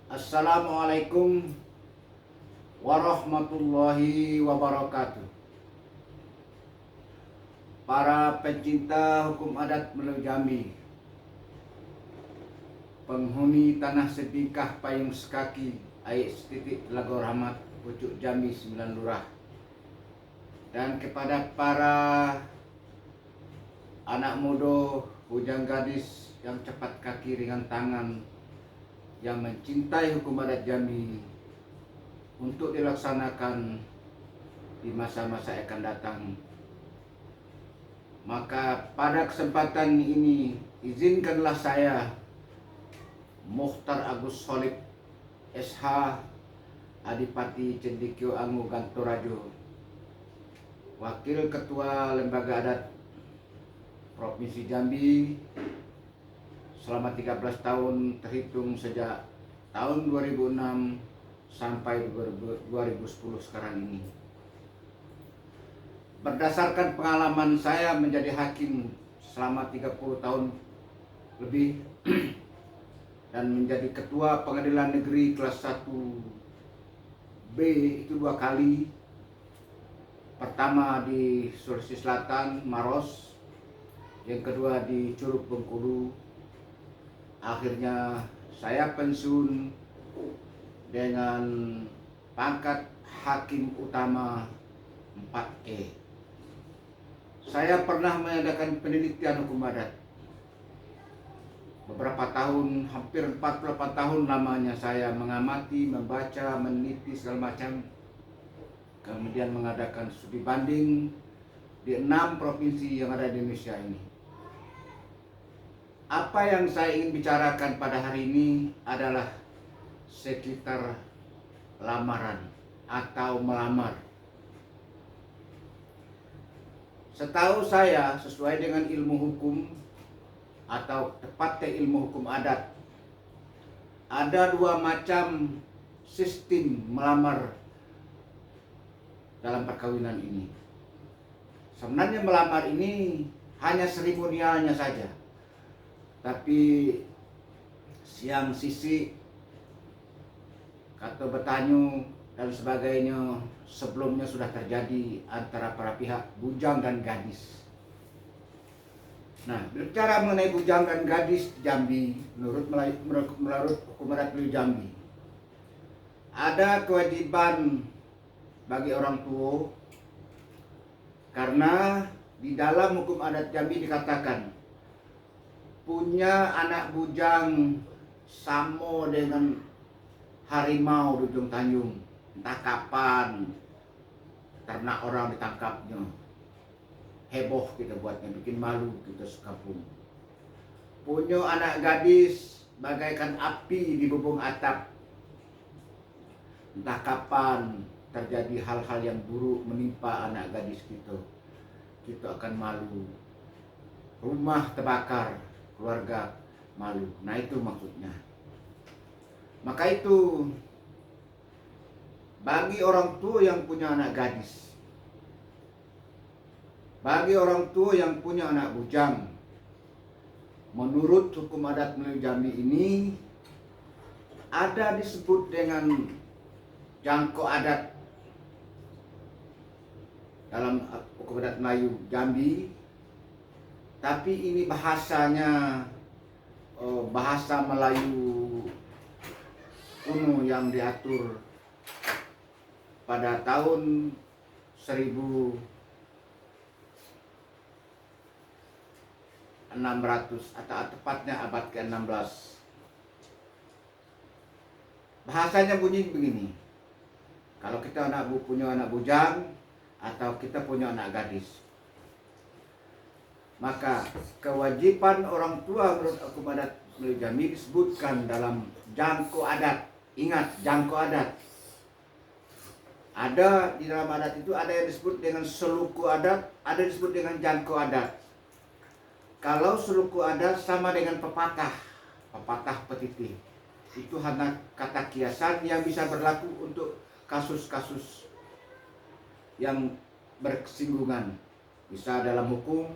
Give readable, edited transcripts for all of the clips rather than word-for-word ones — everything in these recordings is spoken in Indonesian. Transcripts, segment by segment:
Assalamualaikum warahmatullahi wabarakatuh. Para pencinta hukum adat Melayu Jambi, penghuni tanah Sepingkah Payung Sekaki, Aik Setitik Telaga Rahmat, Pucuk Jambi 9 Lurah, dan kepada para anak muda, bujang gadis yang cepat kaki ringan tangan yang mencintai hukum adat Jambi untuk dilaksanakan di masa-masa akan datang. Maka pada kesempatan ini izinkanlah saya, Mukhtar Agus Solib SH, Adipati Cendikyo Angu Gantorajo, Wakil Ketua Lembaga Adat Provinsi Jambi selama 13 tahun terhitung sejak tahun 2006 sampai 2010 sekarang ini. Berdasarkan pengalaman saya menjadi hakim selama 30 tahun lebih dan menjadi ketua pengadilan negeri kelas 1B itu 2 kali. Pertama di Sulawesi Selatan, Maros, yang kedua di Curug Bengkulu. Akhirnya saya pensiun dengan pangkat Hakim Utama 4E. Saya pernah mengadakan penelitian hukum adat beberapa tahun, hampir 48 tahun lamanya saya mengamati, membaca, meneliti segala macam. Kemudian mengadakan studi banding di 6 provinsi yang ada di Indonesia ini. Apa yang saya ingin bicarakan pada hari ini adalah sekitar lamaran atau melamar. Setahu saya, sesuai dengan ilmu hukum atau tepatnya ilmu hukum adat, ada 2 macam sistem melamar dalam perkawinan ini. Sebenarnya melamar ini hanya seremonialnya saja, tapi siang sisi, kata bertanyu dan sebagainya sebelumnya sudah terjadi antara para pihak bujang dan gadis. Nah, bicara mengenai bujang dan gadis Jambi, menurut hukum adat Melayu Jambi, ada kewajiban bagi orang tua, karena di dalam hukum adat Jambi dikatakan punya anak bujang sama dengan harimau di ujung Tanjung. Entah kapan ternak orang ditangkapnya, heboh kita buatnya, bikin malu kita sekampung. Punya anak gadis bagaikan api di bubung atap. Entah kapan terjadi hal-hal yang buruk menimpa anak gadis kita akan malu. Rumah terbakar, keluarga malu. Nah, itu maksudnya. Maka itu bagi orang tua yang punya anak gadis, bagi orang tua yang punya anak bujang, menurut hukum adat Melayu Jambi ini ada disebut dengan jangko adat dalam hukum adat Melayu Jambi, tapi ini bahasanya bahasa Melayu kuno yang diatur pada tahun 1600 atau tepatnya abad ke-16. Bahasanya bunyi begini: kalau kita punya anak bujang atau kita punya anak gadis, maka kewajiban orang tua menurut hukum adat Melayu Jambi disebutkan dalam jangko adat. Ingat, jangko adat. Ada di dalam adat itu ada yang disebut dengan seluku adat, ada yang disebut dengan jangko adat. Kalau seluku adat sama dengan pepatah petitih. Itu hanya kata kiasan yang bisa berlaku untuk kasus-kasus yang bersinggungan. Bisa dalam hukum,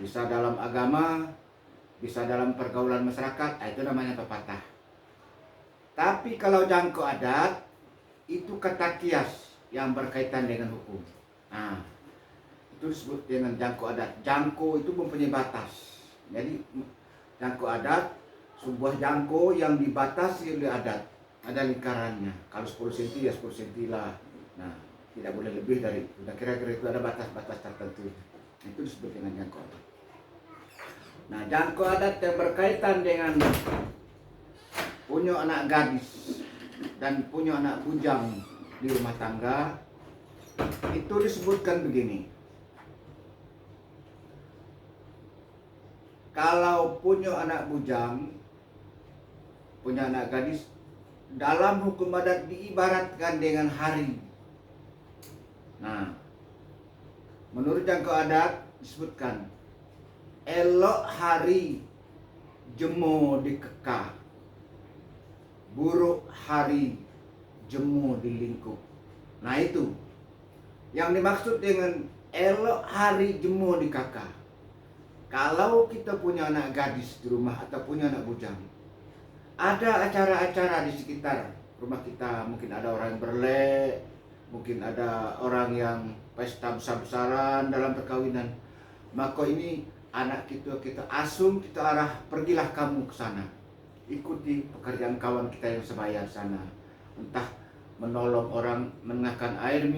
bisa dalam agama, bisa dalam pergaulan masyarakat, itu namanya pepatah. Tapi kalau jangko adat itu kata kias yang berkaitan dengan hukum. Nah, itu disebut dengan jangko adat. Jangko itu mempunyai batas. Jadi jangko adat sebuah jangko yang dibatasi oleh adat. Ada lingkarannya. Kalau 10 cm ya 10 cm lah. Nah, tidak boleh lebih dari itu. Nah, kira-kira itu ada batas-batas tertentu. Itu disebut dengan jangko adat. Nah, jangko adat yang berkaitan dengan punya anak gadis dan punya anak bujang di rumah tangga itu disebutkan begini. Kalau punya anak bujang, punya anak gadis, dalam hukum adat diibaratkan dengan hari. Nah, menurut jangko adat disebutkan elok hari jemo dikekah, buruk hari jemu dilingkup. Nah, itu yang dimaksud dengan elok hari jemu dikekah. Kalau kita punya anak gadis di rumah atau punya anak bujang, ada acara-acara di sekitar rumah kita, mungkin ada orang yang berlek, mungkin ada orang yang pesta besar-besaran dalam perkawinan, maka ini anak kita asuh, kita arah, pergilah kamu ke sana, ikuti pekerjaan kawan kita yang sebaya di sana, entah menolong orang menengahkan air,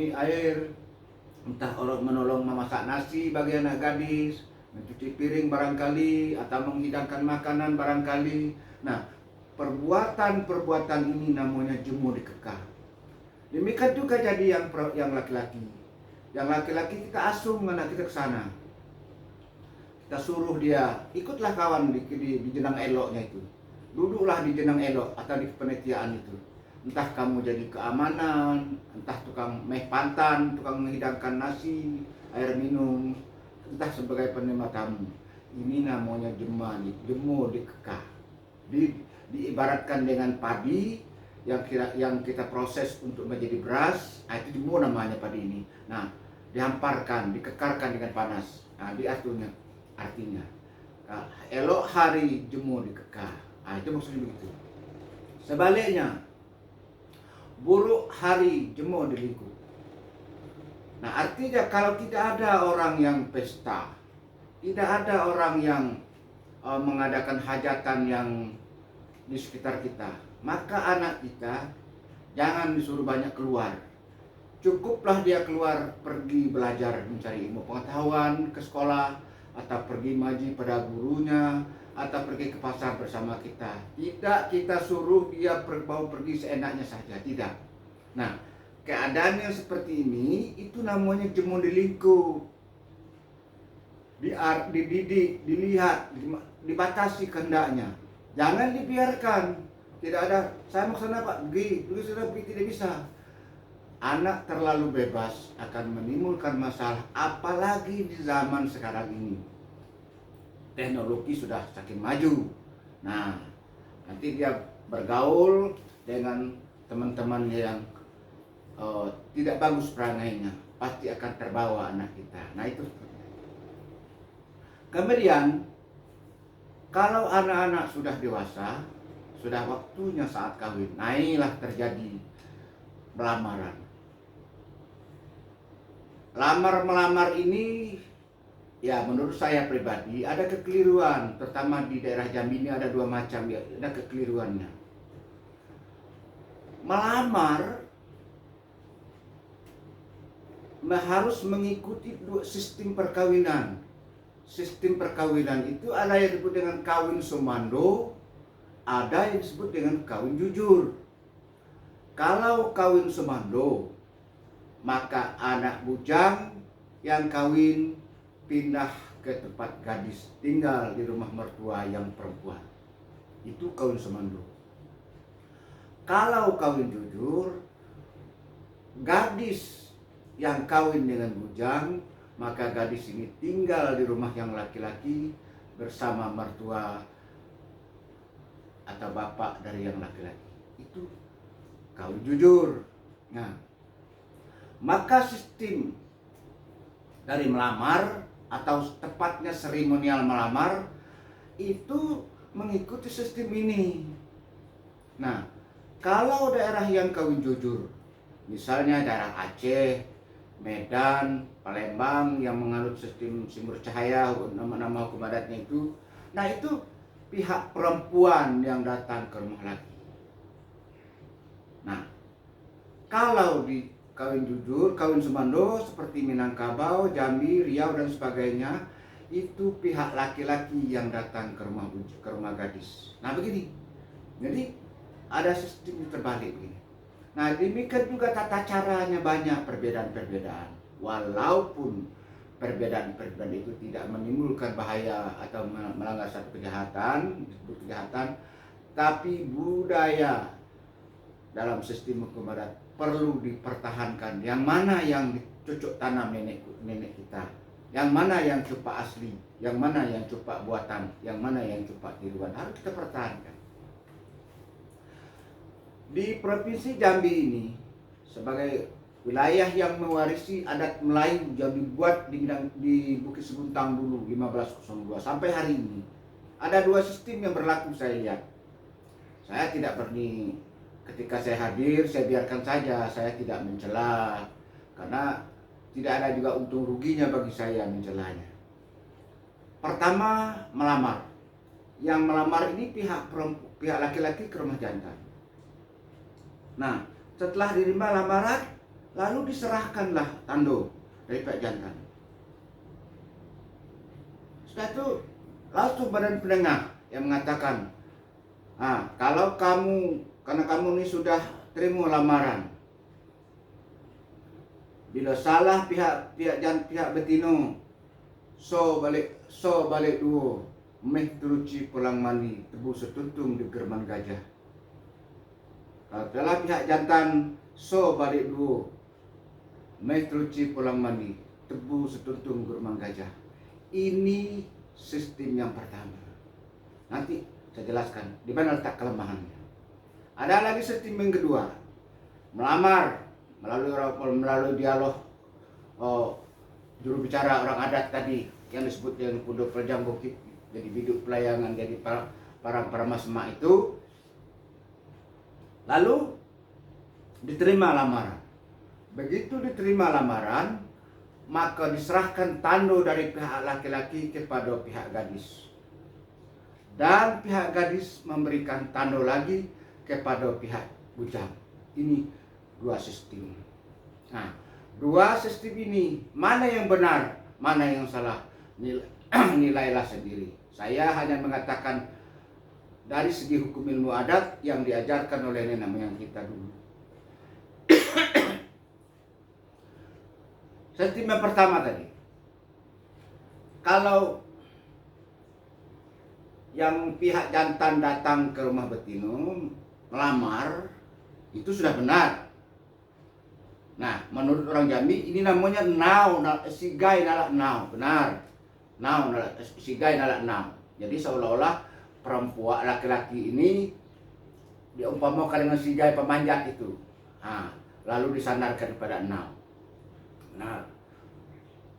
entah orang menolong memasak nasi bagi anak gadis, mencuci piring barangkali, atau menghidangkan makanan barangkali. Nah, perbuatan-perbuatan ini namanya jemu dikekah. Demikian juga jadi yang laki-laki. Yang laki-laki kita asuh anak kita ke sana. Kita suruh dia, ikutlah kawan di jenang eloknya itu. Duduklah di jenang elok atau di kepanitiaan itu. Entah kamu jadi keamanan, entah tukang meh pantan, tukang menghidangkan nasi, air minum, entah sebagai penerima tamu. Ini namanya jemu dikekah. Diibaratkan dengan padi yang kita proses untuk menjadi beras. Itu jemu namanya padi ini. Nah, dihamparkan, dikekarkan dengan panas. Nah, diaturnya artinya elok hari jemu dikekah. Itu maksudnya begitu. Sebaliknya, buruk hari jemu dilingkup. Nah, artinya kalau tidak ada orang yang pesta, tidak ada orang yang mengadakan hajatan yang di sekitar kita, maka anak kita jangan disuruh banyak keluar. Cukuplah dia keluar pergi belajar mencari ilmu pengetahuan ke sekolah, atau pergi maji pada gurunya, atau pergi ke pasar bersama kita. Tidak kita suruh dia mau pergi seenaknya saja, tidak. Nah, keadaan yang seperti ini itu namanya jemu dilingkup. Dididik, dilihat, dibatasi kehendaknya. Jangan dibiarkan. Tidak ada, saya mau sana Pak, pergi sudah pergi, tidak bisa. Anak terlalu bebas akan menimbulkan masalah, apalagi di zaman sekarang ini. Teknologi sudah saking maju. Nah, nanti dia bergaul dengan teman-teman yang tidak bagus perangainya, pasti akan terbawa anak kita. Nah, itu. Kemudian, kalau anak-anak sudah dewasa, sudah waktunya saat kawin, nah inilah terjadi pelamaran. Lamar-melamar ini, ya menurut saya pribadi ada kekeliruan, terutama di daerah Jambi ini ada dua macam, ya, ada kekeliruannya. Melamar harus mengikuti sistem perkawinan. Sistem perkawinan itu ada yang disebut dengan kawin sumando, ada yang disebut dengan kawin jujur. Kalau kawin sumando, maka anak bujang yang kawin pindah ke tempat gadis, tinggal di rumah mertua yang perempuan. Itu kawin sumando. Kalau kawin jujur, gadis yang kawin dengan bujang, maka gadis ini tinggal di rumah yang laki-laki bersama mertua atau bapak dari yang laki-laki. Itu kawin jujur. Nah, maka sistem dari melamar atau tepatnya seremonial melamar itu mengikuti sistem ini. Nah, Kalau daerah yang kawin jujur, misalnya daerah Aceh, Medan, Palembang yang menganut sistem sumber cahaya, nama-nama hukum adatnya itu, nah itu pihak perempuan yang datang ke rumah laki. Nah, kalau di kawin jujur, kawin sumando seperti Minangkabau, Jambi, Riau dan sebagainya, itu pihak laki-laki yang datang ke rumah gadis. Nah begini, jadi ada sistem terbalik begini. Nah, demikian juga tata caranya banyak perbedaan-perbedaan. Walaupun perbedaan-perbedaan itu tidak menimbulkan bahaya atau melanggar satu kejahatan, disebut kejahatan, tapi budaya dalam sistem hukum adat perlu dipertahankan. Yang mana yang dicocok tanam nenek kita, yang mana yang coba asli, yang mana yang coba buatan, yang mana yang coba tiruan, harus kita pertahankan. Di Provinsi Jambi ini sebagai wilayah yang mewarisi adat Melayu yang dibuat di Bukit Seguntang dulu 1502 sampai hari ini, ada dua sistem yang berlaku. Saya lihat, saya tidak berani ketika saya hadir, saya biarkan saja, saya tidak mencela karena tidak ada juga untung ruginya bagi saya mencelanya. Pertama, melamar. Yang melamar ini pihak laki-laki ke rumah jantan. Nah, setelah diterima lamaran, lalu diserahkanlah tando dari pihak jantan. Setelah itu, langsung badan penengah yang mengatakan, kalau karena kamu ini sudah terima lamaran, bila salah pihak betino, so balik duo, meh teruci pulang mandi, tebu setuntung di german gajah. Kalau pihak jantan, so balik duo, meh teruci pulang mandi, tebu setuntung german gajah. Ini sistem yang pertama. Nanti saya jelaskan di mana letak kelemahannya. Ada lagi sistem yang kedua, melamar melalui dialog juru bicara orang adat tadi yang disebut yang Pondok Peljang Bukit, jadi biduk pelayangan, jadi para masma itu. Lalu diterima lamaran. Begitu diterima lamaran, maka diserahkan tando dari pihak laki-laki kepada pihak gadis. Dan pihak gadis memberikan tando lagi kepada pihak bujang. Ini dua sistem. Nah, dua sistem ini, mana yang benar, mana yang salah, nilailah sendiri. Saya hanya mengatakan dari segi hukum ilmu adat yang diajarkan oleh nenek moyang kita dulu. Sistem yang pertama tadi, kalau yang pihak jantan datang ke rumah betino melamar, itu sudah benar. Nah, menurut orang Jambi ini namanya sigai nalak nau, benar. Sigai nalak nau. Jadi seolah-olah perempuan laki-laki ini diumpamakan dengan sigai pemanjat itu. Lalu disandarkan kepada nau. Nah,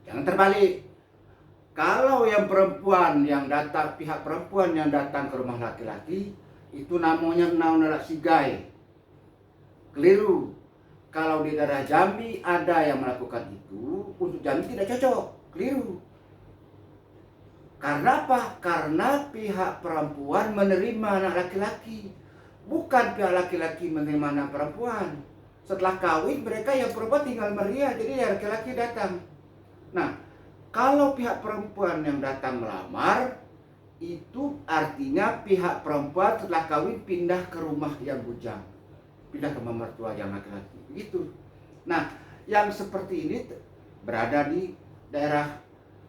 jangan terbalik. Kalau yang perempuan yang datang, pihak perempuan yang datang ke rumah laki-laki, itu namanya nau nalak sigai. Keliru. Kalau di daerah Jambi ada yang melakukan itu, untuk Jambi tidak cocok. Keliru. Karena apa? Karena pihak perempuan menerima anak laki-laki, bukan pihak laki-laki menerima anak perempuan. Setelah kawin, mereka yang perempuan tinggal meriah, jadi yang laki-laki datang. Nah, kalau pihak perempuan yang datang melamar, itu artinya pihak perempuan setelah kawin pindah ke rumah yang bujang, pindah ke rumah mertua yang laki-laki. Begitu. Nah, yang seperti ini berada di daerah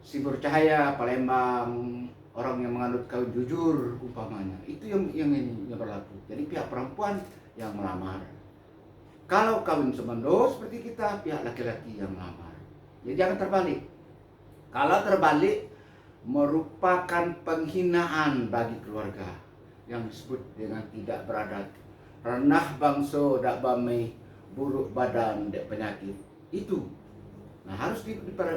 Sumber Cahaya, Palembang, orang yang menganut kawin jujur umpamanya. Itu yang ini yang berlaku. Jadi pihak perempuan yang melamar. Kalau kawin semendo seperti kita, pihak laki-laki yang melamar. Jadi jangan terbalik. Kalau terbalik merupakan penghinaan bagi keluarga yang disebut dengan tidak beradat. Renah bangso dak bame, buruk badan dak penyakit. Itu. Nah, harus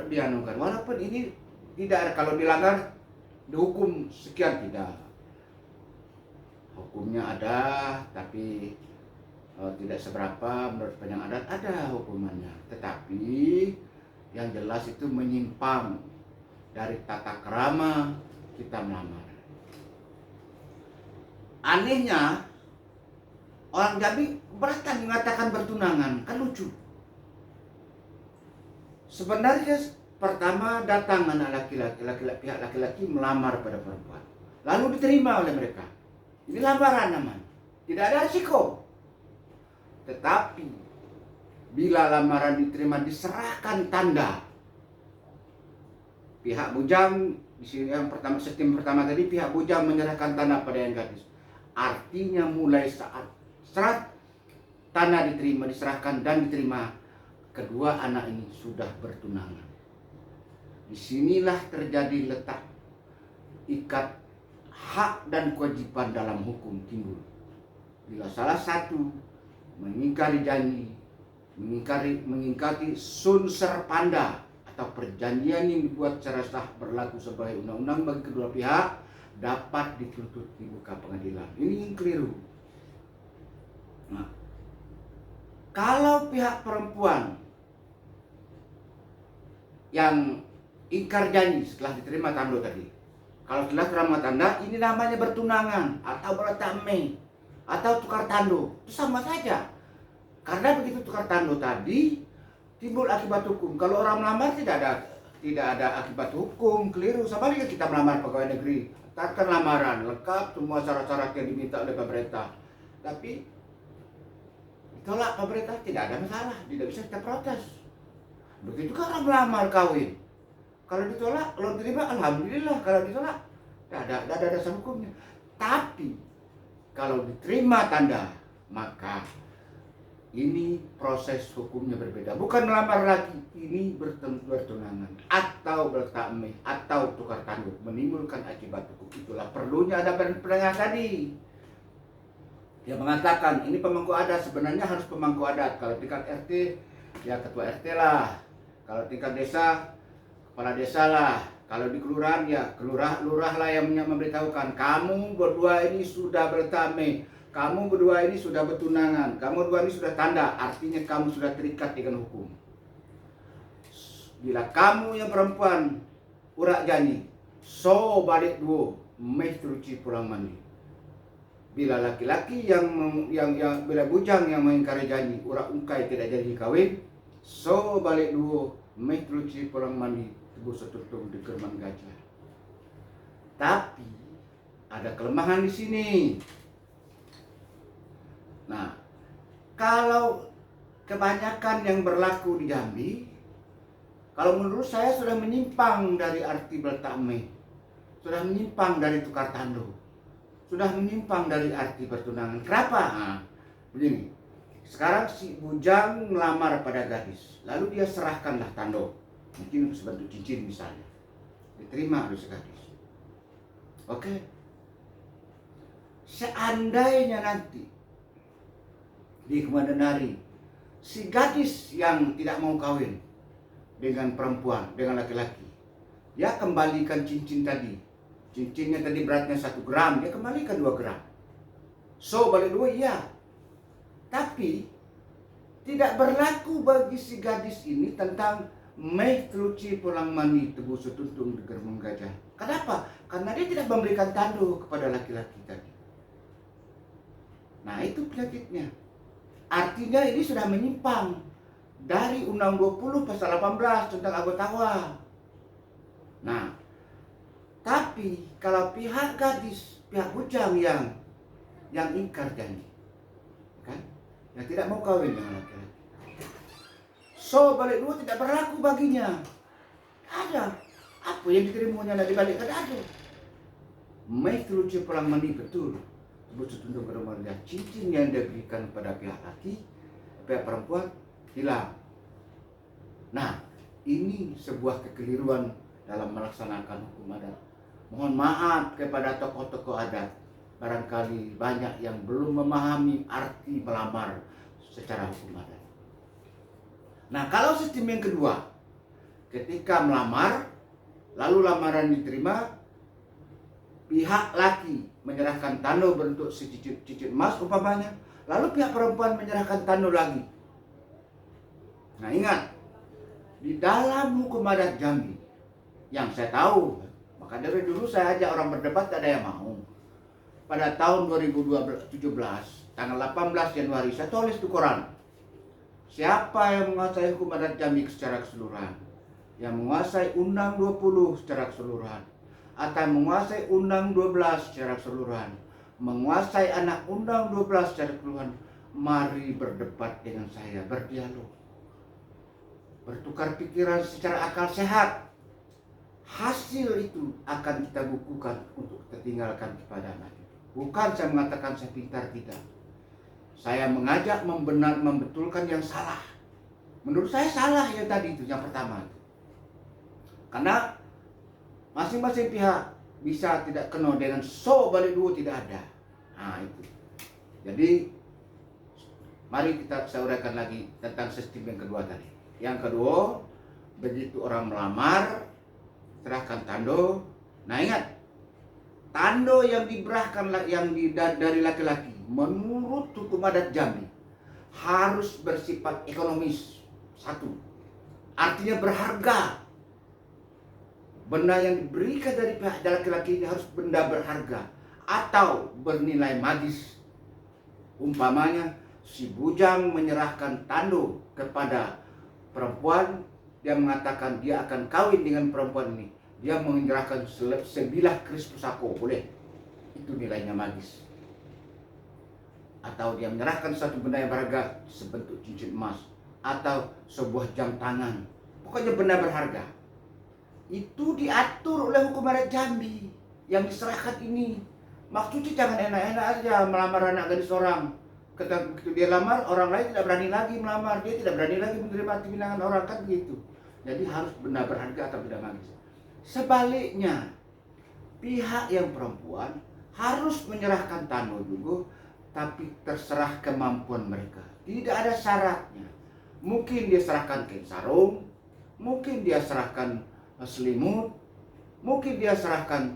dianukan. Walaupun ini tidak, kalau dilanggar dihukum sekian, tidak. Hukumnya ada, tapi tidak seberapa menurut panjang adat ada hukumannya. Tetapi yang jelas itu menyimpang dari tata krama kita melamar. Anehnya orang Jambi beratan mengatakan bertunangan, kan lucu. Sebenarnya pertama datang anak pihak laki-laki melamar pada perempuan, lalu diterima oleh mereka. Ini lamaran namanya, tidak ada risiko. Tetapi bila lamaran diterima, diserahkan tanda. Pihak bujang di sini yang pertama, sistem pertama tadi, pihak bujang menyerahkan tanda pada yang gadis. Artinya mulai saat serat tanah diterima, diserahkan dan diterima, kedua anak ini sudah bertunangan. Disinilah terjadi letak ikat hak dan kewajiban dalam hukum timbul. Bila salah satu mengingkari janji, mengingkari sunser panda atau perjanjian yang dibuat secara sah berlaku sebagai undang-undang bagi kedua pihak, dapat dituntut di muka pengadilan. Ini yang keliru. Nah, kalau pihak perempuan yang ingkar janji setelah diterima tanda tadi, kalau setelah terima tanda, ini namanya bertunangan atau bertamai atau tukar tando, itu sama saja. Karena begitu tukar tando tadi timbul akibat hukum. Kalau orang melamar tidak ada akibat hukum, keliru. Sama juga kita melamar pegawai negeri, takkan lamaran lengkap semua syarat-syarat yang diminta oleh pemerintah. Tapi ditolak pemerintah, tidak ada masalah, tidak bisa kita protes. Begitu juga orang melamar kawin. Kalau ditolak, kalau diterima, alhamdulillah. Kalau ditolak, tidak ada dasar hukumnya. Tapi kalau diterima tanda, maka ini proses hukumnya berbeda. Bukan melamar lagi, ini bertunangan atau bertakmih atau tukar tanduk, menimbulkan akibat hukum. Itulah perlunya ada pendengar tadi. Dia mengatakan ini pemangku adat, sebenarnya harus pemangku adat. Kalau tingkat RT, ya ketua RT lah. Kalau tingkat desa, kepala desa lah. Kalau di kelurahan, ya lurah lah yang memberitahukan, kamu berdua ini sudah bertamai, kamu berdua ini sudah bertunangan, kamu berdua ini sudah tanda, artinya kamu sudah terikat dengan hukum. Bila kamu yang perempuan urak janji, so balik dua, meh teruci pulang mandi. Bila laki-laki yang bila bujang yang mengingkari janji, urak ungkai tidak jadi kawin, so balik dua, meh teruci pulang mandi. Tubuh setutung di kerman gajah. Tapi ada kelemahan di sini. Nah, kalau kebanyakan yang berlaku di Jambi, kalau menurut saya sudah menyimpang dari arti bertakmih, sudah menyimpang dari tukar tando, sudah menyimpang dari arti bertunangan. Kenapa? Nah, begini. Sekarang si bujang melamar pada gadis, lalu dia serahkanlah tando. Mungkin sebentuk cincin misalnya, diterima oleh si gadis. Oke. Seandainya nanti di kemudian hari si gadis yang tidak mau kawin dengan perempuan, dengan laki-laki, dia kembalikan cincin tadi. Cincinnya tadi beratnya 1 gram, dia kembalikan 2 gram. So balik 2, iya. Tapi tidak berlaku bagi si gadis ini tentang meh teruci pulang mandi tebu setuntung di gerbong gajah. Kenapa? Karena dia tidak memberikan tando kepada laki-laki tadi. Nah, itu penyakitnya. Artinya ini sudah menyimpang dari Undang 20 pasal 18 tentang agotawah. Nah, tapi kalau pihak gadis, pihak bujang yang ingkar janji, kan? Yang tidak mau kawin dengan laki-laki, so balik 2 tidak berlaku baginya. Ada apa yang diterimanya dari balik ada. Meh teruci pulang mandi betul. Sebut setunjuk kerumahan, cincin yang diberikan pada pihak laki, pihak perempuan hilang. Nah, ini sebuah kekeliruan dalam melaksanakan hukum adat. Mohon maaf kepada tokoh-tokoh adat. Barangkali banyak yang belum memahami arti melamar secara hukum adat. Nah, kalau sistem yang kedua, ketika melamar, lalu lamaran diterima, pihak laki menyerahkan tanda berbentuk secicit emas umpamanya, Lalu pihak perempuan menyerahkan Tando lagi. Nah ingat, di dalam hukum adat Jambi yang saya tahu, maka dari dulu saya ajak orang berdebat, tak ada yang mau. Pada tahun 2017, tanggal 18 Januari, saya tulis di koran, siapa yang menguasai hukum adat Jambi secara keseluruhan, yang menguasai Undang 20 secara keseluruhan, atau menguasai Undang 12 secara keseluruhan, menguasai anak Undang 12 secara keseluruhan, mari berdebat dengan saya, berdialog, bertukar pikiran secara akal sehat. Hasil itu akan kita bukukan untuk kita tinggalkan kepada anak. Bukan saya mengatakan saya pintar, tidak. Saya mengajak membetulkan yang salah. Menurut saya salah yang tadi itu, yang pertama itu. Karena masing-masing pihak bisa tidak kena dengan balik dua, tidak ada. Nah itu. Jadi mari saya uraikan lagi tentang sistem yang kedua tadi. Yang kedua, begitu orang melamar, serahkan Tando. Nah ingat, Tando yang diberahkan dari laki-laki menurut hukum adat Jambi harus bersifat ekonomis. Satu, artinya berharga. Benda yang diberikan dari pihak laki-laki ini harus benda berharga atau bernilai magis. Umpamanya si bujang menyerahkan Tando kepada perempuan, dia mengatakan dia akan kawin dengan perempuan ini, dia menyerahkan sebilah keris pusako, boleh, itu nilainya magis. Atau dia menyerahkan satu benda yang berharga sebentuk cincin emas atau sebuah jam tangan, pokoknya benda berharga. Itu diatur oleh hukum adat Jambi yang diserahkan ini. Maksudnya jangan enak-enak aja melamar anak gadis orang. Ketika dia lamar, orang lain tidak berani lagi melamar, dia tidak berani lagi menerima pinangan orang, kan begitu. Jadi harus benda berharga atau benda magis. Sebaliknya, pihak yang perempuan harus menyerahkan Tando juga, tapi terserah kemampuan mereka. Tidak ada syaratnya. Mungkin dia serahkan kain sarung, mungkin dia serahkan selimut, mungkin dia serahkan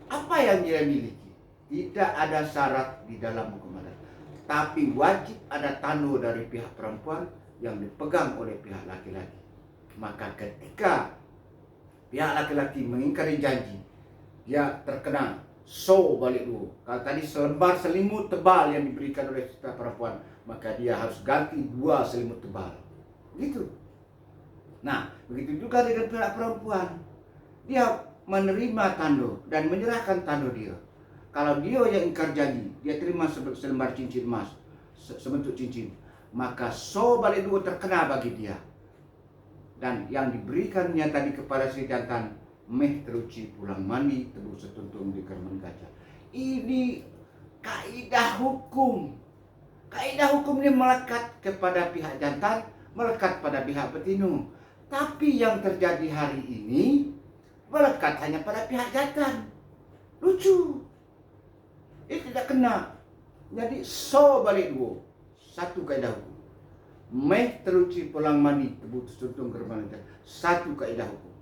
apa yang dia miliki. Tidak ada syarat di dalam hukum adat. Tapi wajib ada Tando dari pihak perempuan yang dipegang oleh pihak laki-laki. Maka ketika pihak laki-laki mengingkari janji, dia terkena balik dulu. Kalau tadi selembar selimut tebal yang diberikan oleh pihak perempuan, maka dia harus ganti 2 selimut tebal. Gitu. Nah, begitu juga dengan pihak perempuan. Dia menerima Tando dan menyerahkan Tando dia. Kalau dia yang ingkar janji, dia terima selembar cincin emas, sebentuk cincin, maka balik dua terkena bagi dia. Dan yang diberikannya tadi kepada si jantan, meh teruci pulang mandi, tebu setuntung di kerman gajah. Ini kaidah hukum. Kaidah hukum ini melekat kepada pihak jantan, melekat pada pihak betina. Tapi yang terjadi hari ini melekat hanya pada pihak jantan. Lucu. Ini tidak kena. Jadi balik dua. Satu kaidah hukum. Meh teruci pulang mandi, tebu setuntung kerman gajah. Satu kaidah hukum.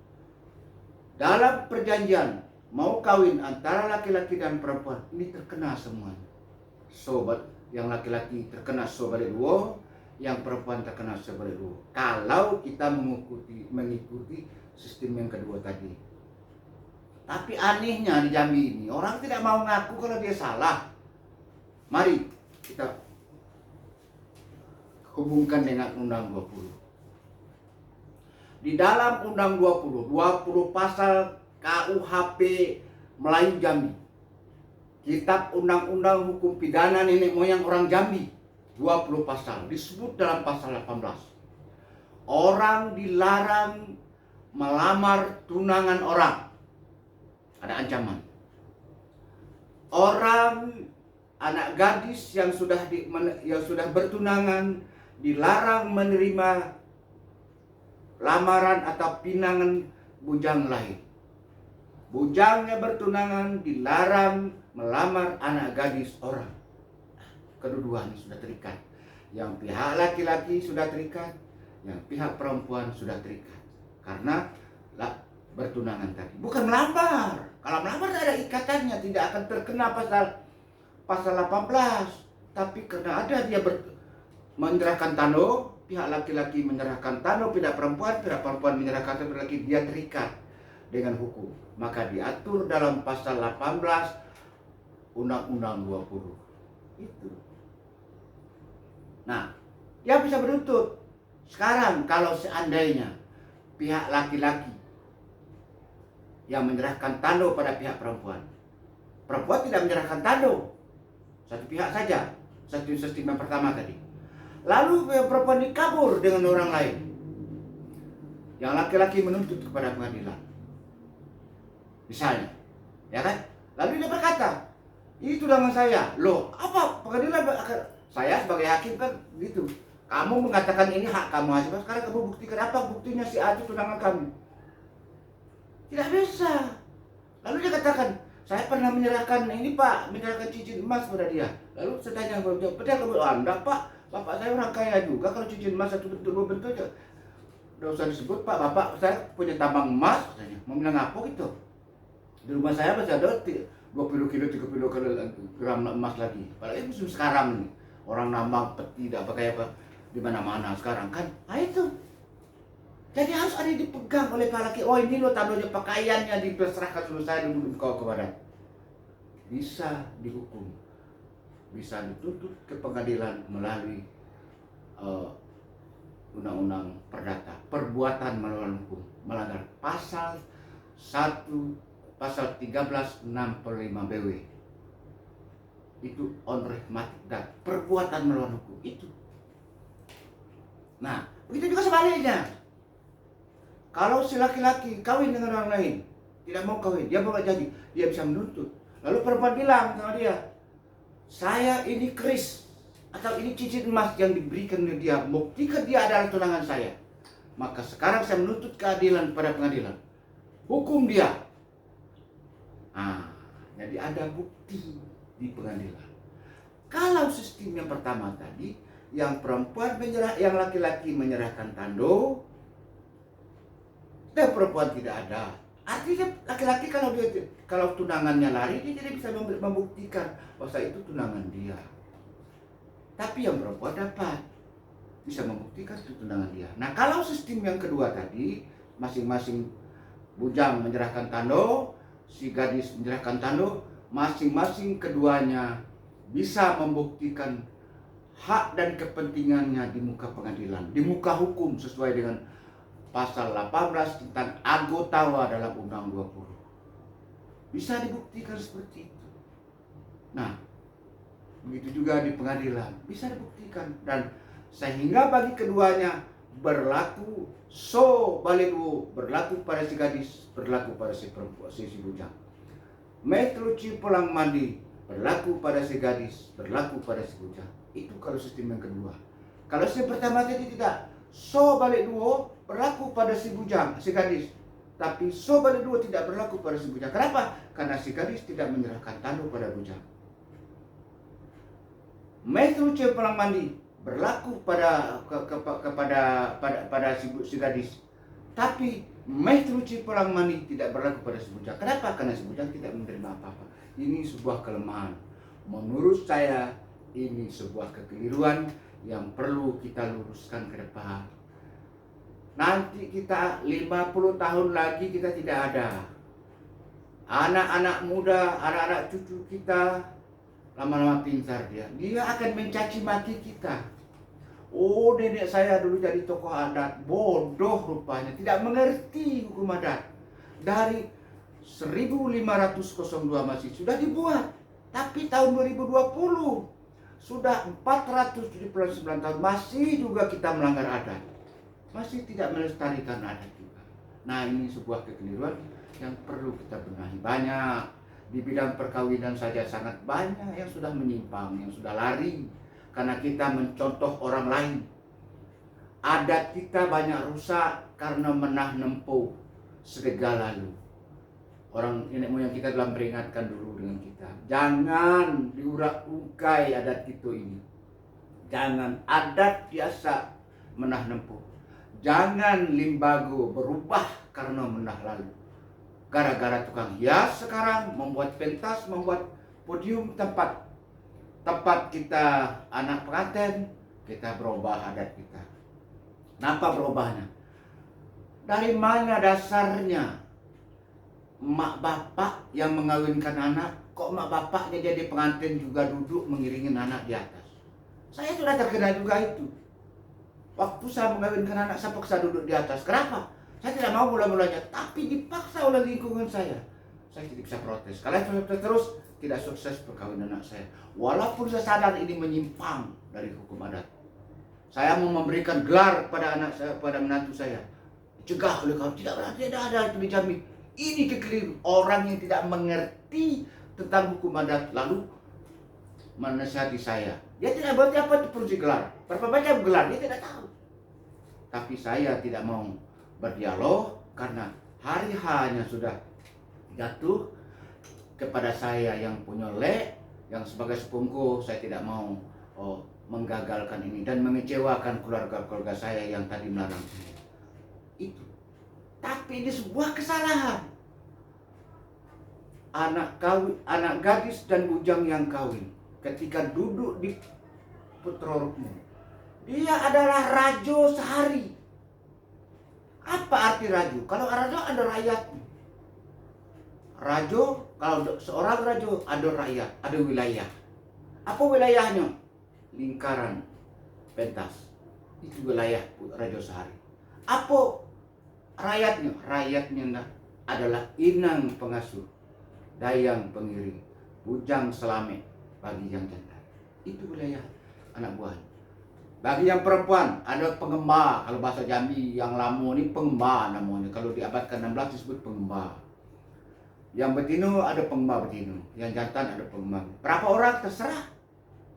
Dalam perjanjian mau kawin antara laki-laki dan perempuan, ini terkena semuanya. Sobat yang laki-laki terkena balik dua, yang perempuan terkena balik dua. Kalau kita mengikuti sistem yang kedua tadi. Tapi anehnya di Jambi ini, orang tidak mau ngaku kalau dia salah. Mari kita hubungkan dengan Undang 20. Di dalam Undang 20 pasal KUHP Melayu Jambi. Kitab Undang-Undang Hukum Pidana Nenek Moyang Orang Jambi, 20 pasal. Disebut dalam pasal 18. Orang dilarang melamar tunangan orang. Ada ancaman. Orang, anak gadis yang sudah bertunangan dilarang menerima lamaran atau pinangan bujang lain. Bujangnya bertunangan dilarang melamar anak gadis orang. Kedua-duanya sudah terikat. Yang pihak laki-laki sudah terikat, yang pihak perempuan sudah terikat. Karena bertunangan tadi. Bukan melamar. Kalau melamar tidak ada ikatannya, tidak akan terkena pasal 18. Tapi karena ada dia menyerahkan tano, pihak laki-laki menyerahkan tano pihak perempuan menyerahkan tano pihak laki, dia terikat dengan hukum. Maka diatur dalam pasal 18 Undang-Undang 20. Itu. Nah, dia bisa menuntut. Sekarang kalau seandainya pihak laki-laki yang menyerahkan tano pada pihak perempuan tidak menyerahkan tano, satu pihak saja, satu sistem yang pertama tadi. Lalu perempuan dikabur dengan orang lain, yang laki-laki menuntut kepada pengadilan, misalnya, ya kan? Lalu dia berkata, ini tunangan saya. Loh, apa pengadilan? Saya sebagai hakim kan gitu. Kamu mengatakan ini hak kamu, sekarang kamu buktikan apa buktinya si A itu tunangan kamu? Tidak bisa. Lalu dia katakan, saya pernah menyerahkan ini Pak, menyerahkan cincin emas kepada dia. Lalu saya tanya, betul kamu? Anda Pak, bapak saya orang kaya juga. Kalau cincin emas satu bentuk dua bentuk aja, tidak usah disebut Pak. Bapak saya punya tambang emas, katanya. Mau bilang apa gitu? Di rumah saya masih ada 20 kilo, 30 gram emas lagi. Apalagi musim sekarang nih, orang nambang peti, tidak pakai apa di mana-mana sekarang kan. Nah itu. Jadi harus ada yang dipegang oleh para laki. Oh ini loh tandanya pakaiannya diserahkan selesai dulu kau kepada. Bisa dihukum, bisa dituntut ke pengadilan melalui undang-undang perdata. Perbuatan melawan hukum, melanggar pasal 1365 BW. Itu on rehmatik dan perbuatan melawan hukum itu. Nah, begitu juga sebaliknya. Kalau si laki-laki kawin dengan orang lain, tidak mau kawin, dia mau jadi, dia bisa menuntut. Lalu perempuan bilang sama dia, saya ini keris atau ini cincin emas yang diberikan oleh dia, buktikan dia adalah tunangan saya. Maka sekarang saya menuntut keadilan pada pengadilan. Hukum dia. Jadi ada bukti di pengadilan. Kalau sistem yang pertama tadi, yang perempuan yang laki-laki menyerahkan tando, dan perempuan tidak ada. Artinya laki-laki kalau tunangannya lari, dia tidak bisa membuktikan bahwa itu tunangan dia. Tapi yang perempuan dapat bisa membuktikan itu tunangan dia. Nah, kalau sistem yang kedua tadi, masing-masing bujang menyerahkan tando, si gadis menyerahkan tando, masing-masing keduanya bisa membuktikan hak dan kepentingannya di muka pengadilan, di muka hukum sesuai dengan pasal 18 tentang agotawa dalam Undang 20. Bisa dibuktikan seperti itu. Nah, begitu juga di pengadilan, bisa dibuktikan. Dan sehingga bagi keduanya berlaku balidu, berlaku pada si gadis, berlaku pada si perempuan, si bujang. Metruci pulang mandi, berlaku pada si gadis, berlaku pada si bujang. Itu kalau sistem yang kedua. Kalau sistem pertama tadi tidak. Balik duo berlaku pada si bujang, si gadis. Tapi balik duo tidak berlaku pada si bujang. Kenapa? Karena si gadis tidak menyerahkan tando pada bujang. Metruce pulang mandi berlaku pada si gadis. Tapi metruce pulang mandi tidak berlaku pada si bujang. Kenapa? Karena si bujang tidak menerima apa-apa. Ini sebuah kelemahan. Menurut saya ini sebuah kekeliruan yang perlu kita luruskan ke depan. Nanti kita 50 tahun lagi kita tidak ada. Anak-anak muda, anak-anak cucu kita lama-lama pintar dia. Dia akan mencaci maki kita. Oh, nenek saya dulu jadi tokoh adat, bodoh rupanya, tidak mengerti hukum adat. Dari 1502 masih sudah dibuat. Tapi tahun 2020 sudah 479 tahun masih juga kita melanggar adat. Masih tidak melestarikan adat juga. Nah, ini sebuah kekeliruan yang perlu kita benahi. Banyak di bidang perkawinan saja sangat banyak yang sudah menyimpang, yang sudah lari karena kita mencontoh orang lain. Adat kita banyak rusak karena menah nempuh segala lalu. Orang nenek moyang kita telah memperingatkan dulu dengan kita. Jangan diurak-ukai adat kita ini. Jangan adat biasa menah nempuh. Jangan limbago berubah karena menah lalu. Gara-gara tukang hias sekarang membuat pentas, membuat podium tempat tempat kita anak pengantin, kita berubah adat kita. Kenapa berubahnya? Dari mana dasarnya mak bapak yang mengawinkan anak, kok mak bapaknya jadi pengantin juga duduk mengiringin anak di atas? Saya sudah terkena juga itu. Waktu saya mengawinkan anak, saya paksa duduk di atas. Kenapa? Saya tidak mau mula-mulanya, tapi dipaksa oleh lingkungan saya. Saya tidak bisa protes. Kalau saya terus, tidak sukses perkawinan anak saya. Walaupun saya sadar ini menyimpang dari hukum adat. Saya mau memberikan gelar pada anak saya, pada menantu saya. Cegah oleh kamu, tidak ada itu dijamin. Ini kekeliruan orang yang tidak mengerti tentang hukum adat lalu menasihati saya. Dia tidak berarti apa itu perlu gelar. Berapa banyak gelar dia tidak tahu. Tapi saya tidak mau berdialog karena hari hanya sudah jatuh kepada saya yang punya yang sebagai sepupuku. Saya tidak mau menggagalkan ini dan mengecewakan keluarga-keluarga saya yang tadi melarang saya. Itu. Tapi ini sebuah kesalahan. Anak gadis dan bujang yang kawin ketika duduk di putra rukun, dia adalah rajo sehari. Apa arti rajo? Kalau rajo ada rakyatnya. Rajo, kalau seorang rajo ada rakyat, ada wilayah. Apa wilayahnya? Lingkaran pentas. Itu wilayah rajo sehari. Apa rakyatnya? Rakyatnya adalah inang pengasuh, dayang pengiring, bujang selame bagi yang jantan. Itu wilayah anak buah. Bagi yang perempuan ada pengembar. Kalau bahasa Jambi yang lama ini pengembar namanya. Kalau di abad ke-16 disebut pengembar. Yang betina ada pengembar betina, yang jantan ada pengembar. Berapa orang terserah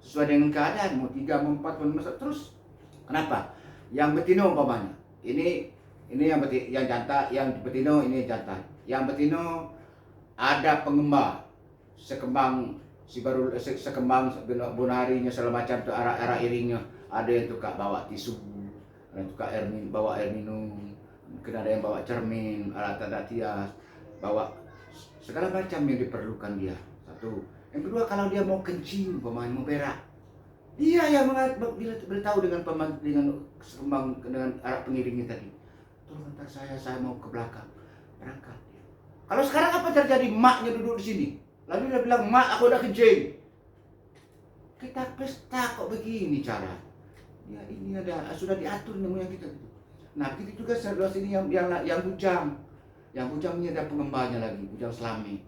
sesuai dengan keadaan, mau 3, mau 4, mau 5 terus. Kenapa? Yang betina umpamanya. Ini yang betina, yang jantan, yang betina ini jantan. Yang betina ada pengembar sekembang sekembang bonarinya segala macam tuh arah iringnya. Ada yang tukar bawa tisu, ada yang tukar bawa air minum, mungkin ada yang bawa cermin, alat tanda hias, bawa segala macam yang diperlukan dia. Satu. Yang kedua, kalau dia mau kencing, pemain mau berak, dia yang beritahu dengan sekembang dengan arah pengiringnya tadi. Tolong antar saya mau ke belakang, berangkat. Kalau sekarang apa terjadi? Maknya duduk di sini, lalu dia bilang, mak aku udah kencing. Kita pesta kok begini cara? Ya ini sudah diatur namanya kita. Nah begitu juga sebelah sini yang bujang. Yang bujang ini ada pengembarnya lagi, bujang selami.